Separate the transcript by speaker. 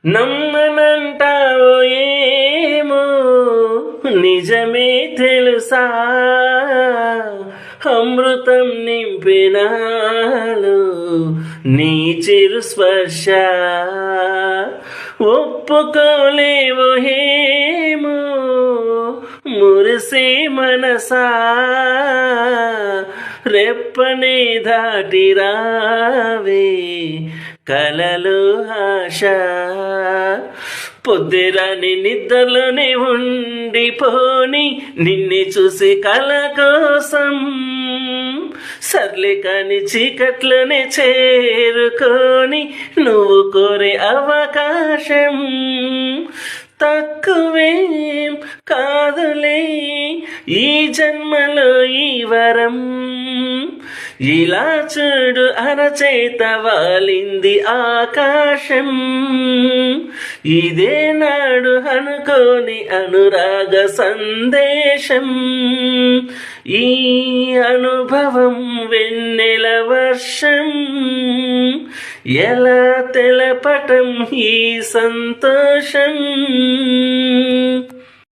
Speaker 1: నమ్మనంటావో ఏమో నిజమే తెలుసా, అమృతం నింపినాలు నీ చిరు స్పర్శ. ఒప్పుకోలేవో ఏమో మురిసే మనసా, రెప్పనే దాటి రావే కలలు ఆశ. పొద్దురాని నిద్రలోనే ఉండిపోని నిన్ను చూసి కల కోసం, సర్లే కాని చీకట్లోనే చేరుకొని నువ్వు కోరే అవకాశం. తక్కువేం కాదులే ఈ జన్మలో ఈ వరం, ఇలా చూడు అరచేత వాలింది ఆకాశం. ఇదే నాడు అనుకోని అనురాగ సందేశం, ఈ అనుభవం వెన్నెల వర్షం. ఎలా తెలపటం ఈ సంతోషం.